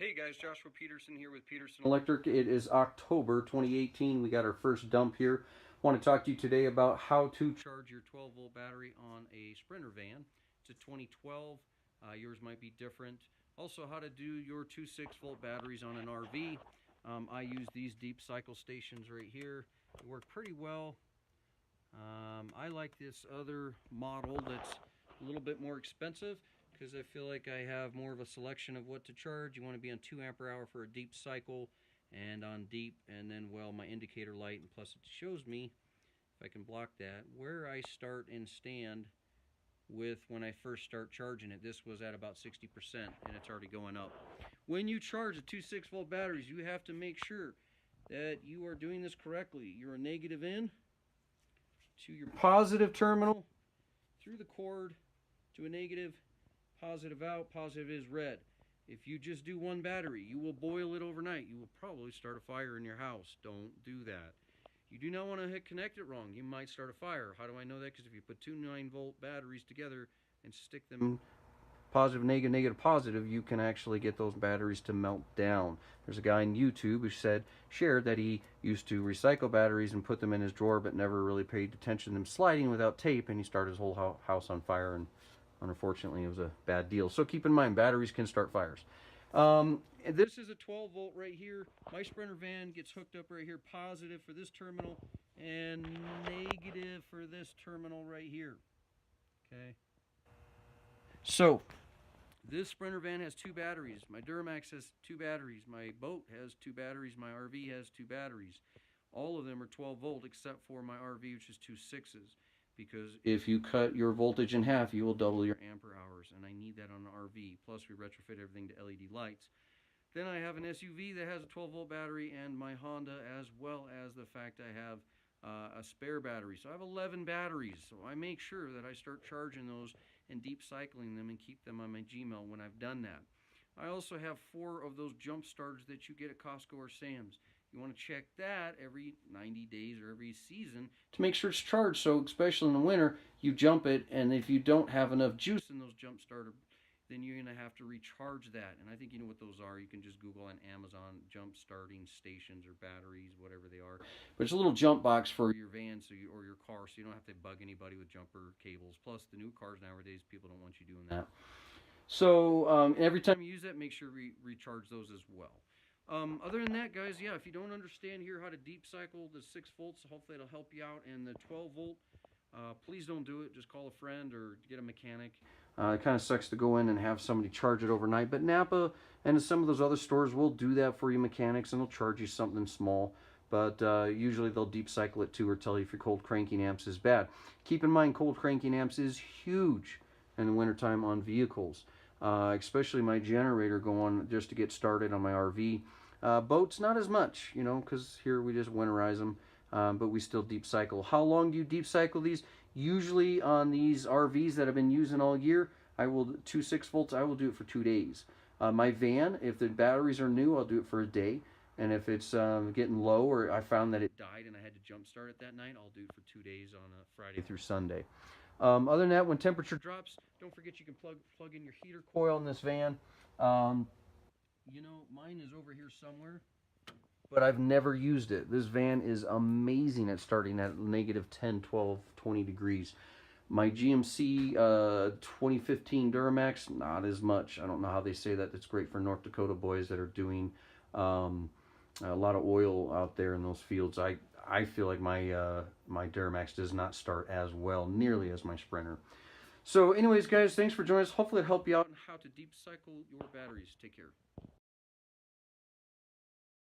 Hey guys, Joshua Peterson here with Peterson Electric. It is October 2018. We got our first dump here. I want to talk to you today about how to charge your 12 volt battery on a Sprinter van. It's a 2012. Yours might be different. Also, how to do your 2.6 volt batteries on an RV. I use these deep cycle stations right here. They work pretty well. I like this other model that's a little bit more expensive because I feel like I have more of a selection of what to charge. You want to be on 2 ampere hour for a deep cycle and on deep, and then, well, my indicator light, and plus it shows me, if I can block that, where I start and stand with when I first start charging it. This was at about 60% and it's already going up. When you charge the 2.6 volt batteries, you have to make sure that you are doing this correctly. You're a negative in to your positive terminal, through the cord to a negative, positive out. Positive is red. If you just do one battery, you will boil it overnight. You will probably start a fire in your house. Don't do that. You do not want to connect it wrong. You might start a fire. How do I know that? Because if you put two 9-volt batteries together and stick them positive, negative, negative, positive, you can actually get those batteries to melt down. There's a guy on YouTube who shared that he used to recycle batteries and put them in his drawer, but never really paid attention to them sliding without tape, and he started his whole house on fire, and unfortunately it was a bad deal. So keep in mind, batteries can start fires. This is a 12 volt right here. My Sprinter van gets hooked up right here, positive for this terminal and negative for this terminal right here. Okay. So this Sprinter van has 2 batteries. My Duramax has 2 batteries. My boat has 2 batteries. My RV has 2 batteries. All of them are 12 volt except for my RV, which is 2.6s. Because if you cut your voltage in half, you will double your ampere hours, and I need that on an RV. Plus, we retrofit everything to LED lights. Then I have an SUV that has a 12 volt battery, and my Honda, as well as the fact I have a spare battery. So I have 11 batteries. So I make sure that I start charging those and deep cycling them and keep them on my Gmail when I've done that. I also have 4 of those jump starters that you get at Costco or Sam's. You want to check that every 90 days or every season to make sure it's charged. So especially in the winter, you jump it, and if you don't have enough juice in those jump starter, then you're going to have to recharge that. And I think you know what those are. You can just Google on Amazon jump starting stations or batteries, whatever they are. But it's a little jump box for your van or your car, so you don't have to bug anybody with jumper cables. Plus, the new cars nowadays, people don't want you doing that. So every time you use that, make sure you recharge those as well. Other than that, guys, yeah, if you don't understand here how to deep cycle the 6 volts, hopefully it'll help you out. And the 12 volt, please don't do it. Just call a friend or get a mechanic. It kind of sucks to go in and have somebody charge it overnight, but Napa and some of those other stores will do that for you mechanics, and they'll charge you something small. But usually they'll deep cycle it too, or tell you if your cold cranking amps is bad. Keep in mind, cold cranking amps is huge in the wintertime on vehicles. Especially my generator going just to get started on my RV. Boats, not as much, you know, because here we just winterize them, but we still deep cycle. How long do you deep cycle these? Usually on these RVs that I've been using all year, I will 2.6 volts. I will do it for 2 days. My van, if the batteries are new, I'll do it for a day. And if it's getting low or I found that it died and I had to jump start it that night, I'll do it for 2 days on a Friday through Sunday. Other than that, when temperature drops, don't forget you can plug in your heater coil in this van. You know, mine is over here somewhere, but I've never used it. This van is amazing at starting at negative 10, 12, 20 degrees. My GMC 2015 Duramax, not as much. I don't know how they say that. It's great for North Dakota boys that are doing a lot of oil out there in those fields. I feel like my Duramax does not start as well, nearly as my Sprinter. So anyways, guys, thanks for joining us. Hopefully it helped you out on how to deep cycle your batteries. Take care.